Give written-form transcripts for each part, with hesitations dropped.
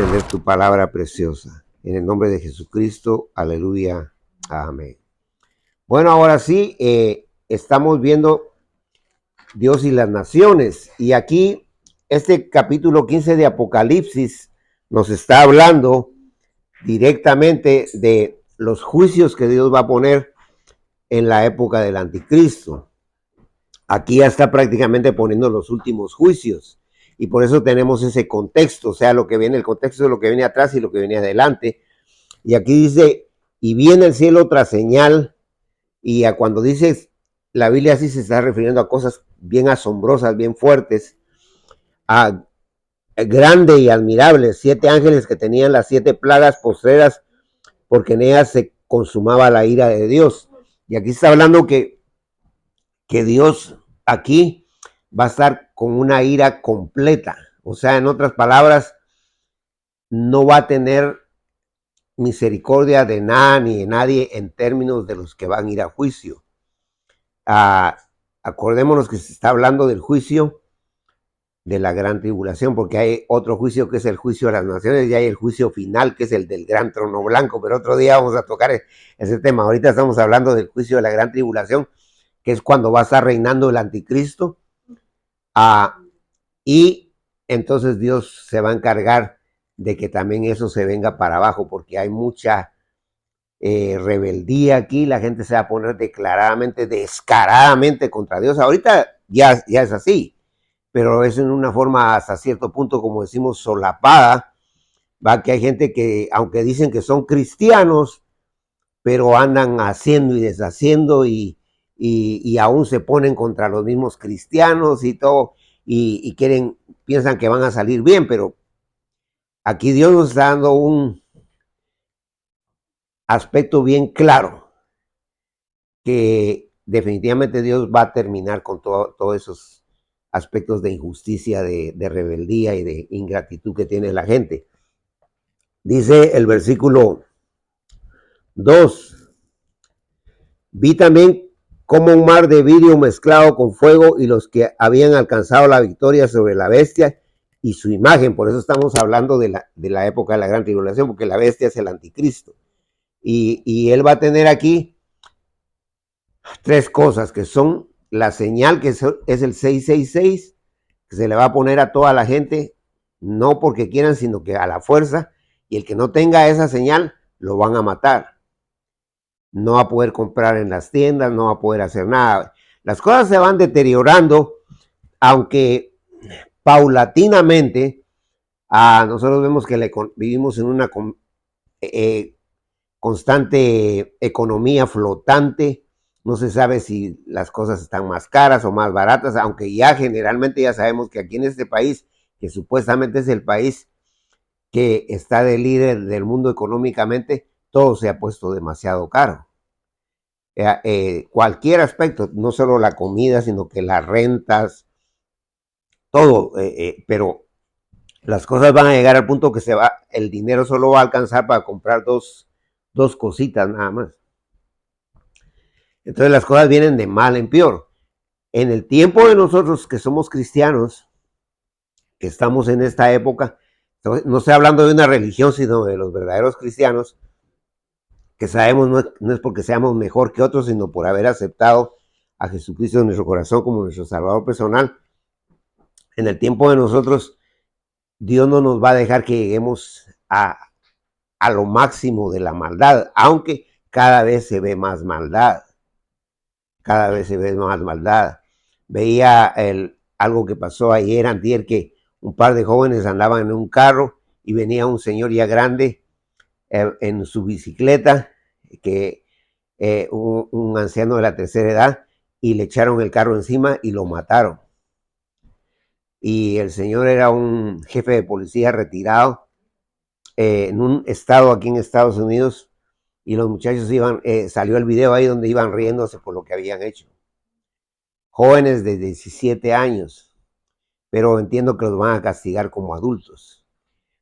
entender tu palabra preciosa. En el nombre de Jesucristo, aleluya, amén. Bueno, ahora sí, estamos viendo Dios y las naciones. Y aquí, este capítulo 15 de Apocalipsis nos está hablando directamente de los juicios que Dios va a poner en la época del anticristo. Aquí ya está prácticamente poniendo los últimos juicios. Y por eso tenemos ese contexto, o sea, lo que viene, el contexto de lo que viene atrás y lo que viene adelante. Y aquí dice, y viene el cielo otra señal, y a cuando dice, la Biblia sí se está refiriendo a cosas bien asombrosas, bien fuertes, a grande y admirable, 7 ángeles que tenían las 7 plagas postreras, porque en ellas se consumaba la ira de Dios. Y aquí está hablando que Dios aquí va a estar con una ira completa. O sea, en otras palabras, no va a tener misericordia de nada ni de nadie en términos de los que van a ir a juicio. Acordémonos que se está hablando del juicio de la gran tribulación, porque hay otro juicio que es el juicio de las naciones y hay el juicio final que es el del gran trono blanco, pero otro día vamos a tocar ese tema. Ahorita estamos hablando del juicio de la gran tribulación, que es cuando va a estar reinando el anticristo, y entonces Dios se va a encargar de que también eso se venga para abajo, porque hay mucha rebeldía aquí, la gente se va a poner declaradamente, descaradamente contra Dios. Ahorita ya es así, pero es en una forma hasta cierto punto, como decimos, solapada, va, que hay gente que, aunque dicen que son cristianos, pero andan haciendo y deshaciendo y aún se ponen contra los mismos cristianos y todo, y piensan que van a salir bien, pero aquí Dios nos está dando un aspecto bien claro, que definitivamente Dios va a terminar con todos esos aspectos de injusticia, de rebeldía y de ingratitud que tiene la gente. Dice el versículo 2, vi también como un mar de vidrio mezclado con fuego y los que habían alcanzado la victoria sobre la bestia y su imagen. Por eso estamos hablando de la época de la gran tribulación, porque la bestia es el anticristo. Y él va a tener aquí 3 cosas, que son la señal, que es el 666, que se le va a poner a toda la gente, no porque quieran, sino que a la fuerza, y el que no tenga esa señal, lo van a matar. No va a poder comprar en las tiendas, no va a poder hacer nada. Las cosas se van deteriorando, aunque paulatinamente, nosotros vemos que vivimos en una constante economía flotante. No se sabe si las cosas están más caras o más baratas, aunque ya generalmente ya sabemos que aquí en este país, que supuestamente es el país que está de líder del mundo económicamente, todo se ha puesto demasiado caro. Cualquier aspecto, no solo la comida, sino que las rentas, todo, pero las cosas van a llegar al punto que el dinero solo va a alcanzar para comprar dos cositas nada más. Entonces las cosas vienen de mal en peor. En el tiempo de nosotros que somos cristianos, que estamos en esta época, no estoy hablando de una religión, sino de los verdaderos cristianos, que sabemos no es porque seamos mejor que otros, sino por haber aceptado a Jesucristo en nuestro corazón como nuestro Salvador personal. En el tiempo de nosotros, Dios no nos va a dejar que lleguemos a lo máximo de la maldad, aunque cada vez se ve más maldad. Cada vez se ve más maldad. Veía algo que pasó ayer, antier, que un par de jóvenes andaban en un carro y venía un señor ya grande en su bicicleta, que un anciano de la tercera edad, y le echaron el carro encima y lo mataron. Y el señor era un jefe de policía retirado en un estado aquí en Estados Unidos, y los muchachos salió el video ahí donde iban riéndose por lo que habían hecho. Jóvenes de 17 años, pero entiendo que los van a castigar como adultos,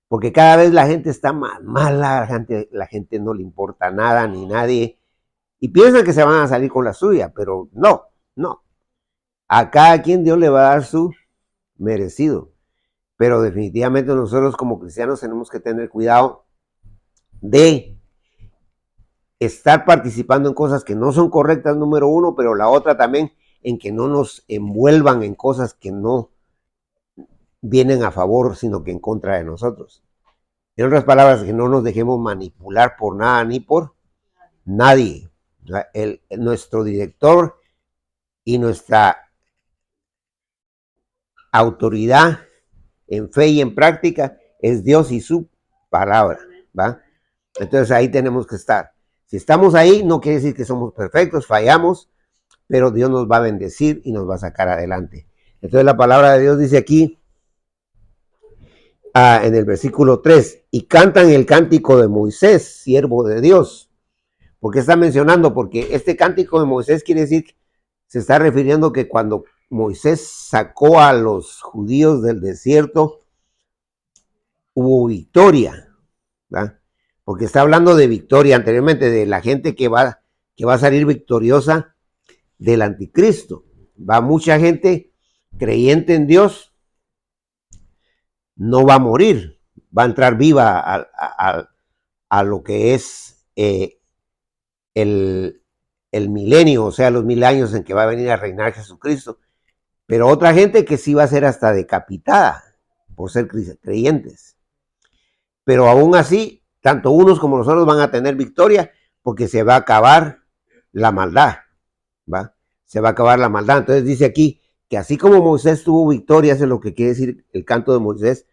porque cada vez la gente está más mala, la gente no le importa nada ni nadie, y piensan que se van a salir con la suya, pero no. A cada quien Dios le va a dar su merecido. pero definitivamente nosotros como cristianos tenemos que tener cuidado de estar participando en cosas que no son correctas, número uno, pero la otra también en que no nos envuelvan en cosas que no vienen a favor, sino que en contra de nosotros. En otras palabras, que no nos dejemos manipular por nada ni por nadie. Nuestro director y nuestra autoridad en fe y en práctica es Dios y su palabra, ¿va? Entonces ahí tenemos que estar. Si estamos ahí, no quiere decir que somos perfectos, fallamos, pero Dios nos va a bendecir y nos va a sacar adelante. Entonces la palabra de Dios dice aquí, en el versículo 3, y cantan el cántico de Moisés, siervo de Dios. ¿Por qué está mencionando? Porque este cántico de Moisés quiere decir, se está refiriendo que cuando Moisés sacó a los judíos del desierto, hubo victoria, ¿verdad? Porque está hablando de victoria anteriormente, de la gente que va a salir victoriosa del anticristo. Va mucha gente creyente en Dios, no va a morir, va a entrar viva a lo que es el milenio, o sea, los 1000 años en que va a venir a reinar Jesucristo. Pero otra gente que sí va a ser hasta decapitada por ser creyentes. Pero aún así, tanto unos como nosotros van a tener victoria porque se va a acabar la maldad, ¿va? Se va a acabar la maldad. Entonces dice aquí que así como Moisés tuvo victoria, eso es lo que quiere decir el canto de Moisés,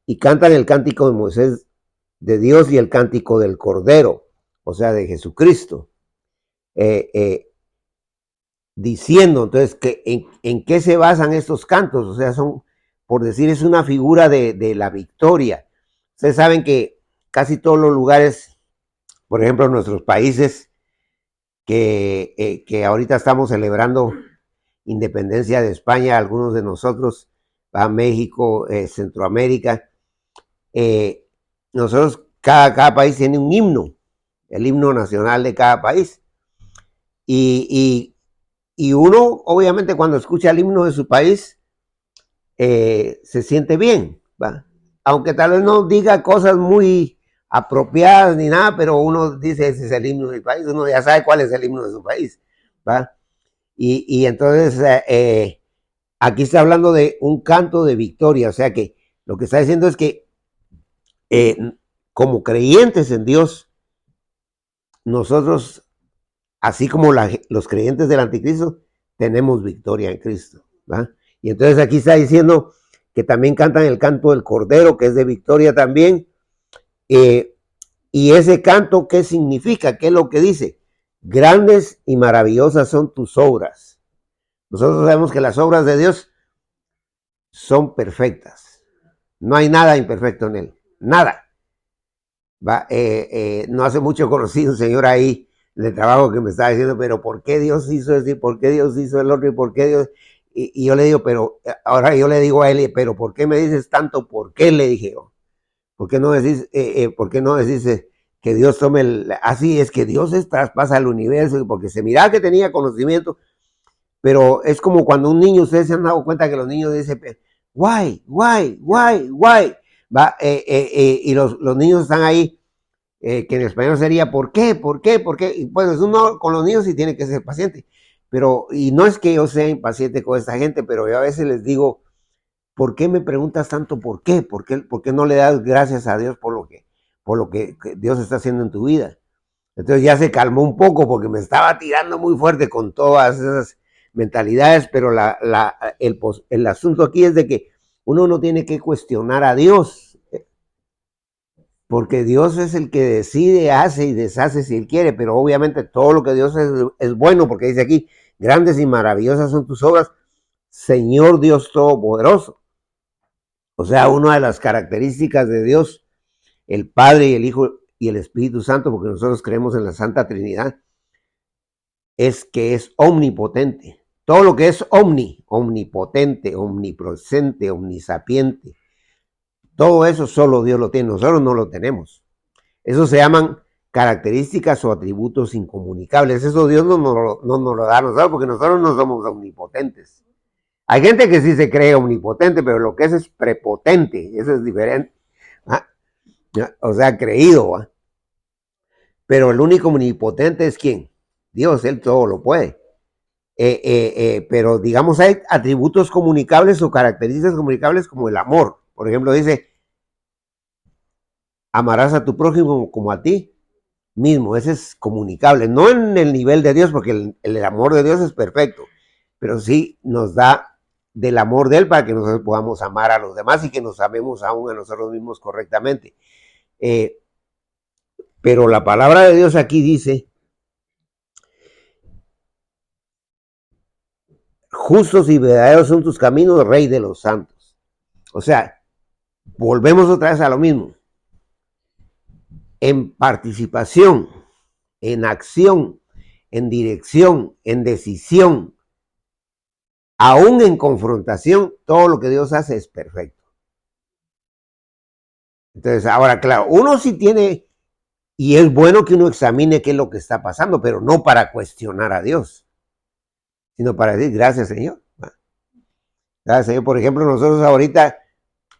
y cantan el cántico de Moisés de Dios y el cántico del Cordero, o sea, de Jesucristo. Diciendo, entonces, que en qué se basan estos cantos, o sea, son, por decir, es una figura de la victoria. Ustedes saben que casi todos los lugares, por ejemplo, en nuestros países, que ahorita estamos celebrando independencia de España, algunos de nosotros, a México, Centroamérica, nosotros, cada país tiene un himno, el himno nacional de cada país. Y uno, obviamente, cuando escucha el himno de su país, se siente bien, ¿va? Aunque tal vez no diga cosas muy apropiadas ni nada, pero uno dice, ese es el himno del país, uno ya sabe cuál es el himno de su país, ¿va? Y entonces, aquí está hablando de un canto de victoria, o sea que lo que está diciendo es que como creyentes en Dios, nosotros, así como los creyentes del anticristo, tenemos victoria en Cristo, ¿va? Y entonces aquí está diciendo que también cantan el canto del Cordero, que es de victoria también. Y ese canto, ¿qué significa? ¿Qué es lo que dice? Grandes y maravillosas son tus obras. Nosotros sabemos que las obras de Dios son perfectas. No hay nada imperfecto en él. Nada. ¿Va? No hace mucho conocí un señor ahí de trabajo que me estaba diciendo, pero ¿por qué Dios hizo esto? ¿Y por qué Dios hizo el otro? ¿Y por qué Dios? Y yo le digo, pero ahora yo le digo a él, pero ¿por qué me dices tanto? ¿Por qué? Le dije yo. ¿Por qué no decís, que Dios tome así? Es que Dios traspasa el universo, porque se miraba que tenía conocimiento, pero es como cuando un niño, ustedes se han dado cuenta que los niños dicen, why, ¿va? Y los niños están ahí, que en español sería ¿por qué? ¿Por qué? ¿Por qué? Y pues uno con los niños sí tiene que ser paciente, pero, y no es que yo sea impaciente con esta gente, pero yo a veces les digo, ¿por qué me preguntas tanto por qué? ¿Por qué no le das gracias a Dios por lo que Dios está haciendo en tu vida? Entonces ya se calmó un poco porque me estaba tirando muy fuerte con todas esas mentalidades, pero el asunto aquí es de que uno no tiene que cuestionar a Dios, porque Dios es el que decide, hace y deshace si Él quiere, pero obviamente todo lo que Dios es bueno, porque dice aquí, grandes y maravillosas son tus obras, Señor Dios Todopoderoso. O sea, una de las características de Dios, el Padre y el Hijo y el Espíritu Santo, porque nosotros creemos en la Santa Trinidad, es que es omnipotente. Todo lo que es omnipotente, omnipresente, omnisapiente, todo eso solo Dios lo tiene, nosotros no lo tenemos. Eso se llaman características o atributos incomunicables. Eso Dios no nos lo da a nosotros, porque nosotros no somos omnipotentes. Hay gente que sí se cree omnipotente, pero lo que es prepotente, eso es diferente. ¿Ah? O sea, creído. ¿Ah? Pero el único omnipotente es ¿quién? Dios, Él todo lo puede. Pero digamos hay atributos comunicables o características comunicables como el amor. Por ejemplo, dice, amarás a tu prójimo como a ti mismo. Ese es comunicable, no en el nivel de Dios, porque el amor de Dios es perfecto, pero sí nos da del amor de Él para que nosotros podamos amar a los demás y que nos amemos aún a nosotros mismos correctamente. Pero la palabra de Dios aquí dice, justos y verdaderos son tus caminos, Rey de los santos. O sea, volvemos otra vez a lo mismo. En participación, en acción, en dirección, en decisión, aún en confrontación, todo lo que Dios hace es perfecto. Entonces, ahora, claro, uno sí tiene, y es bueno que uno examine qué es lo que está pasando, pero no para cuestionar a Dios, sino para decir, gracias, Señor. Gracias, Señor. Por ejemplo, nosotros ahorita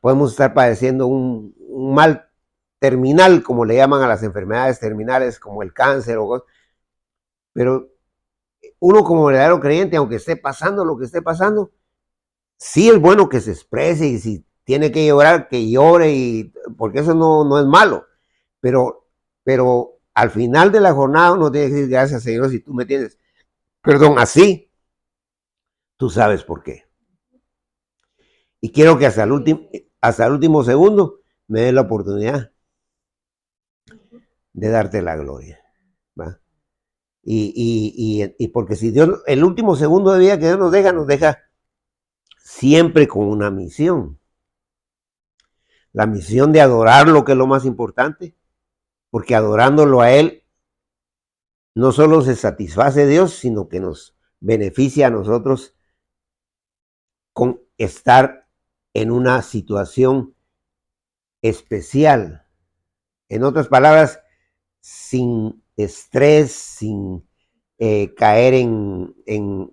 podemos estar padeciendo un mal terminal, como le llaman a las enfermedades terminales, como el cáncer, pero uno como verdadero creyente, aunque esté pasando lo que esté pasando, sí es bueno que se exprese y si tiene que llorar, que llore, porque eso no es malo, pero al final de la jornada uno tiene que decir, gracias Señor, si tú me tienes, perdón, así, tú sabes por qué. Y quiero que hasta el último segundo me dé la oportunidad de darte la gloria. ¿Va? Y porque si Dios, el último segundo de vida que Dios nos deja siempre con una misión. La misión de adorarlo, que es lo más importante, porque adorándolo a Él, no solo se satisface Dios, sino que nos beneficia a nosotros con estar en una situación especial. En otras palabras, sin estrés, sin caer en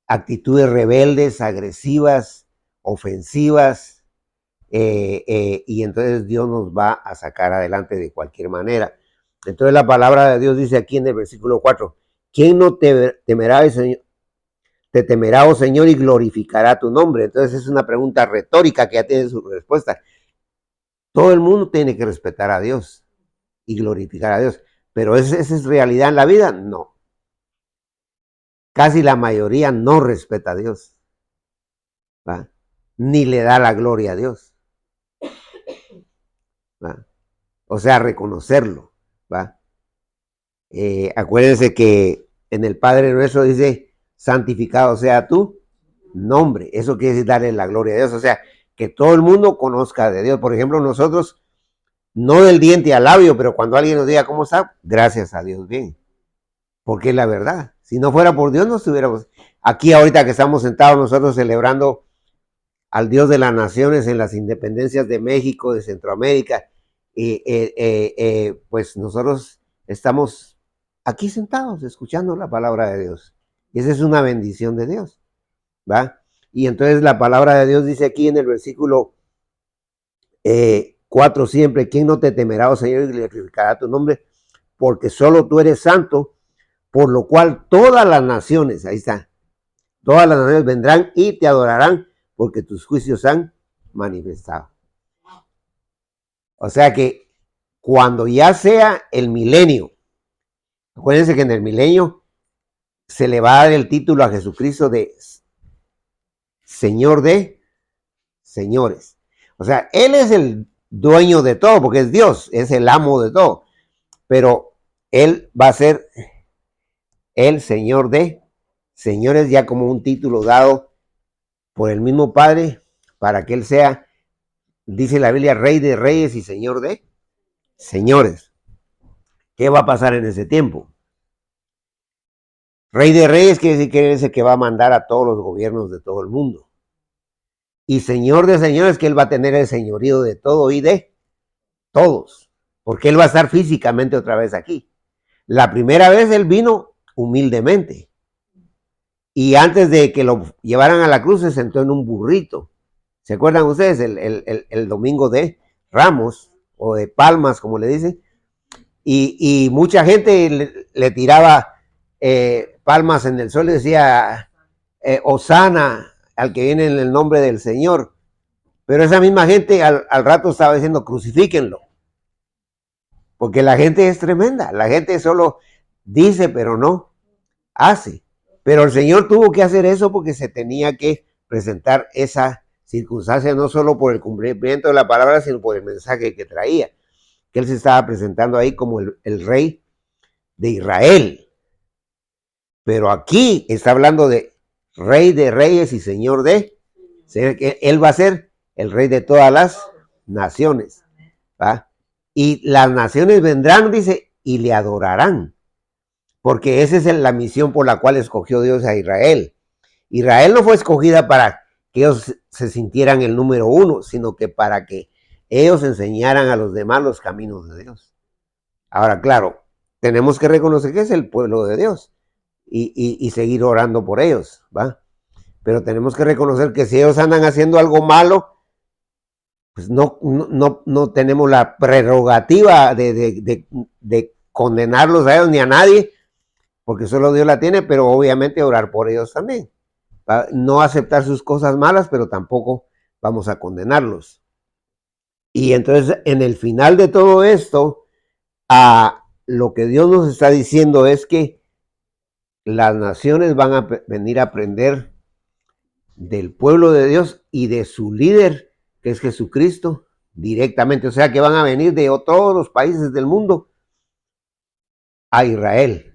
actitudes rebeldes, agresivas, ofensivas, y entonces Dios nos va a sacar adelante de cualquier manera. Entonces la palabra de Dios dice aquí en el versículo 4, ¿quién no te temerá, Señor? Te temerá, oh Señor, y glorificará tu nombre. Entonces es una pregunta retórica que ya tiene su respuesta. Todo el mundo tiene que respetar a Dios y glorificar a Dios, pero ¿esa es realidad en la vida? No. Casi la mayoría no respeta a Dios, ¿va? Ni le da la gloria a Dios, ¿va? O sea, reconocerlo, ¿va? Acuérdense que en el Padre Nuestro dice, santificado sea tu nombre. Eso quiere decir darle la gloria a Dios. O sea, que todo el mundo conozca de Dios. Por ejemplo, nosotros, no del diente al labio, pero cuando alguien nos diga cómo está, gracias a Dios, bien. Porque es la verdad. Si no fuera por Dios, no estuviéramos aquí ahorita que estamos sentados nosotros celebrando al Dios de las naciones en las independencias de México, de Centroamérica. Pues nosotros estamos aquí sentados escuchando la palabra de Dios. Y esa es una bendición de Dios, ¿va? Y entonces la palabra de Dios dice aquí en el versículo 4 siempre, ¿quién no te temerá, oh Señor, y glorificará tu nombre? Porque solo tú eres santo, por lo cual todas las naciones, ahí está, todas las naciones vendrán y te adorarán, porque tus juicios han manifestado. O sea que cuando ya sea el milenio, acuérdense que en el milenio se le va a dar el título a Jesucristo de Señor de señores. O sea, Él es el dueño de todo, porque es Dios, es el amo de todo. Pero Él va a ser el Señor de señores, ya como un título dado por el mismo Padre, para que Él sea, dice la Biblia, Rey de reyes y Señor de señores. ¿Qué va a pasar en ese tiempo? Rey de reyes quiere decir que es el que va a mandar a todos los gobiernos de todo el mundo. Y Señor de señores, que Él va a tener el señorío de todo y de todos. Porque Él va a estar físicamente otra vez aquí. La primera vez Él vino humildemente. y antes de que lo llevaran a la cruz se sentó en un burrito. ¿Se acuerdan ustedes? El domingo de Ramos o de Palmas, como le dicen. Y mucha gente le tiraba palmas en el sol y decía, Hosana, al que viene en el nombre del Señor. Pero esa misma gente al rato estaba diciendo, crucifíquenlo. Porque la gente es tremenda. La gente solo dice, pero no hace. Pero el Señor tuvo que hacer eso porque se tenía que presentar esa circunstancia, no solo por el cumplimiento de la palabra, sino por el mensaje que traía. Que Él se estaba presentando ahí como el rey de Israel. Pero aquí está hablando de rey de reyes y señor de. Él va a ser el rey de todas las naciones. ¿Va? Y las naciones vendrán, dice, y le adorarán. Porque esa es la misión por la cual escogió Dios a Israel. Israel no fue escogida para que ellos se sintieran el número uno, sino que para que ellos enseñaran a los demás los caminos de Dios. Ahora, claro, tenemos que reconocer que es el pueblo de Dios y seguir orando por ellos, ¿va? Pero tenemos que reconocer que si ellos andan haciendo algo malo, pues no tenemos la prerrogativa de condenarlos a ellos ni a nadie, porque solo Dios la tiene, pero obviamente orar por ellos también. ¿Va? No aceptar sus cosas malas, pero tampoco vamos a condenarlos. Y entonces, en el final de todo esto, lo que Dios nos está diciendo es que las naciones van a venir a aprender del pueblo de Dios y de su líder, que es Jesucristo, directamente. O sea, que van a venir de todos los países del mundo a Israel.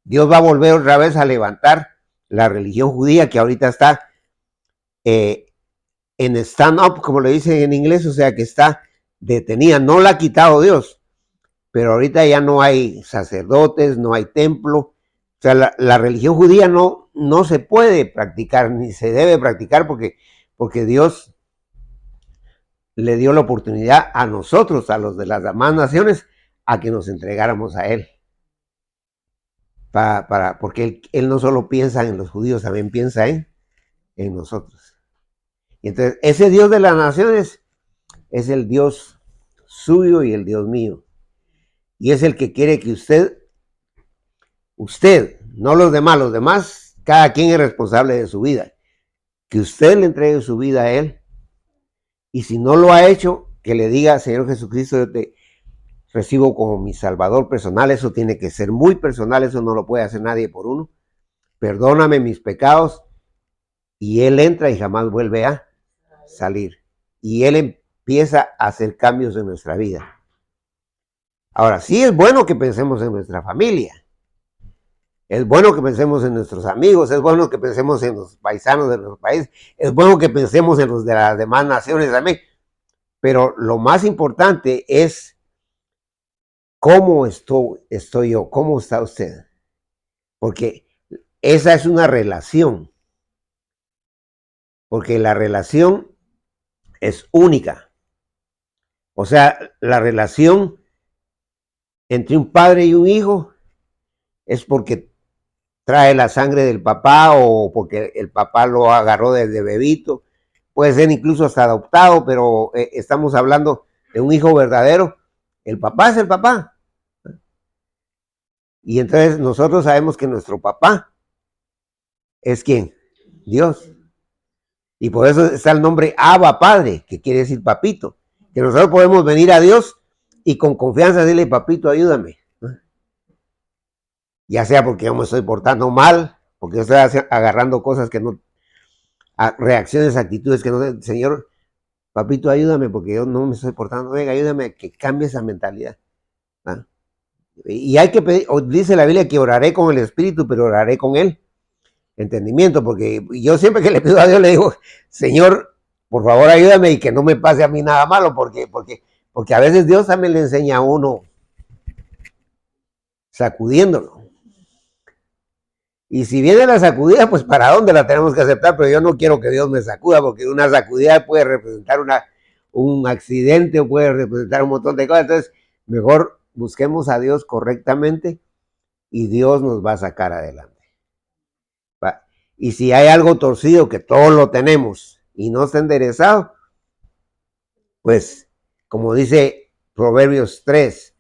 Dios va a volver otra vez a levantar la religión judía que ahorita está en stand-up, como le dicen en inglés, o sea, que está detenida. No la ha quitado Dios, pero ahorita ya no hay sacerdotes, no hay templo. O sea, la religión judía no se puede practicar, ni se debe practicar porque Dios le dio la oportunidad a nosotros, a los de las demás naciones, a que nos entregáramos a Él. Porque él no solo piensa en los judíos, también piensa en nosotros. Y entonces, ese Dios de las naciones es el Dios suyo y el Dios mío. Y es el que quiere que usted, no los demás, cada quien es responsable de su vida. Que usted le entregue su vida a Él. Y si no lo ha hecho, que le diga, Señor Jesucristo, yo te recibo como mi Salvador personal. Eso tiene que ser muy personal, eso no lo puede hacer nadie por uno. Perdóname mis pecados. Y Él entra y jamás vuelve a salir. Y Él empieza a hacer cambios en nuestra vida. Ahora, sí es bueno que pensemos en nuestra familia. Es bueno que pensemos en nuestros amigos, es bueno que pensemos en los paisanos de nuestro país, es bueno que pensemos en los de las demás naciones también. Pero lo más importante es cómo estoy yo, cómo está usted. Porque esa es una relación. Porque la relación es única. O sea, la relación entre un padre y un hijo es porque trae la sangre del papá o porque el papá lo agarró desde bebito. Puede ser incluso hasta adoptado, pero estamos hablando de un hijo verdadero. El papá es el papá. Y entonces nosotros sabemos que nuestro papá es ¿quién? Dios. Y por eso está el nombre Abba Padre, que quiere decir papito. Que nosotros podemos venir a Dios y con confianza decirle, papito, ayúdame. Ya sea porque yo me estoy portando mal, porque yo estoy agarrando cosas que no, reacciones, actitudes que no, Señor, papito, ayúdame porque yo no me estoy portando, venga, ayúdame a que cambie esa mentalidad. ¿Ah? Y hay que pedir, dice la Biblia que oraré con el Espíritu, pero oraré con el entendimiento, porque yo siempre que le pido a Dios le digo, Señor, por favor ayúdame y que no me pase a mí nada malo, porque a veces Dios también le enseña a uno sacudiéndolo. Y si viene la sacudida, pues ¿para dónde la tenemos que aceptar? Pero yo no quiero que Dios me sacuda, porque una sacudida puede representar un accidente o puede representar un montón de cosas. Entonces, mejor busquemos a Dios correctamente y Dios nos va a sacar adelante. Y si hay algo torcido, que todos lo tenemos, y no está enderezado, pues, como dice Proverbios 3,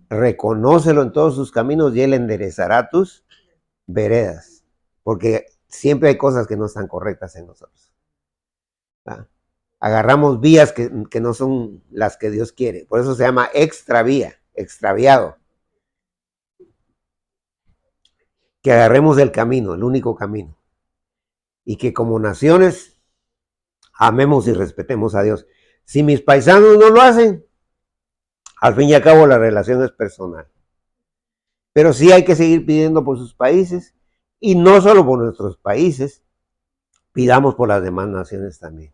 reconócelo en todos sus caminos y él enderezará tus veredas. Porque siempre hay cosas que no están correctas en nosotros. ¿Ah? Agarramos vías que no son las que Dios quiere. Por eso se llama extravía, extraviado. Que agarremos el camino, el único camino. Y que como naciones amemos y respetemos a Dios. Si mis paisanos no lo hacen, al fin y al cabo la relación es personal. Pero sí hay que seguir pidiendo por sus países, y no solo por nuestros países, pidamos por las demás naciones también.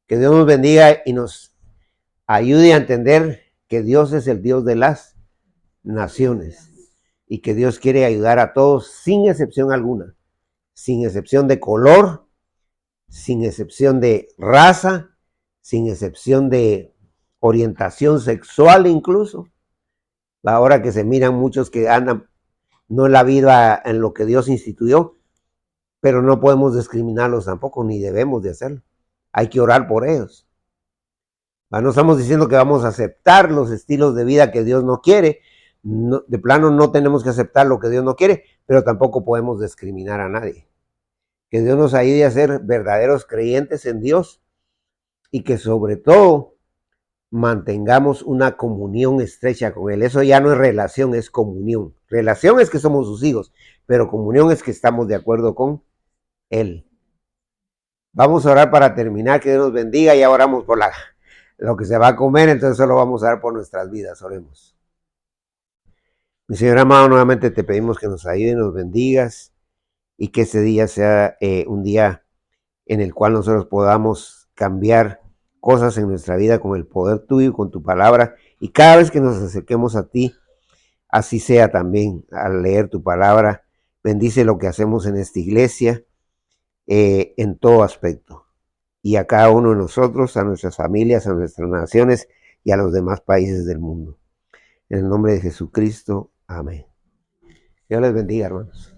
Que Dios nos bendiga y nos ayude a entender que Dios es el Dios de las naciones y que Dios quiere ayudar a todos sin excepción alguna, sin excepción de color, sin excepción de raza, sin excepción de orientación sexual incluso. Ahora que se miran muchos que andan no en la vida en lo que Dios instituyó, pero no podemos discriminarlos tampoco, ni debemos de hacerlo. Hay que orar por ellos. No estamos diciendo que vamos a aceptar los estilos de vida que Dios no quiere. No, de plano no tenemos que aceptar lo que Dios no quiere, pero tampoco podemos discriminar a nadie. Que Dios nos ayude a ser verdaderos creyentes en Dios y que sobre todo mantengamos una comunión estrecha con Él. Eso ya no es relación, es comunión. Relación es que somos sus hijos, pero comunión es que estamos de acuerdo con Él. Vamos a orar para terminar, que Dios nos bendiga. Ya oramos por lo que se va a comer, entonces solo vamos a orar por nuestras vidas. Oremos. Mi Señor amado, nuevamente te pedimos que nos ayudes, nos bendigas y que ese día sea un día en el cual nosotros podamos cambiar cosas en nuestra vida con el poder tuyo y con tu palabra. Y cada vez que nos acerquemos a ti, así sea también al leer tu palabra. Bendice lo que hacemos en esta iglesia en todo aspecto. Y a cada uno de nosotros, a nuestras familias, a nuestras naciones y a los demás países del mundo. En el nombre de Jesucristo. Amén. Dios les bendiga, hermanos.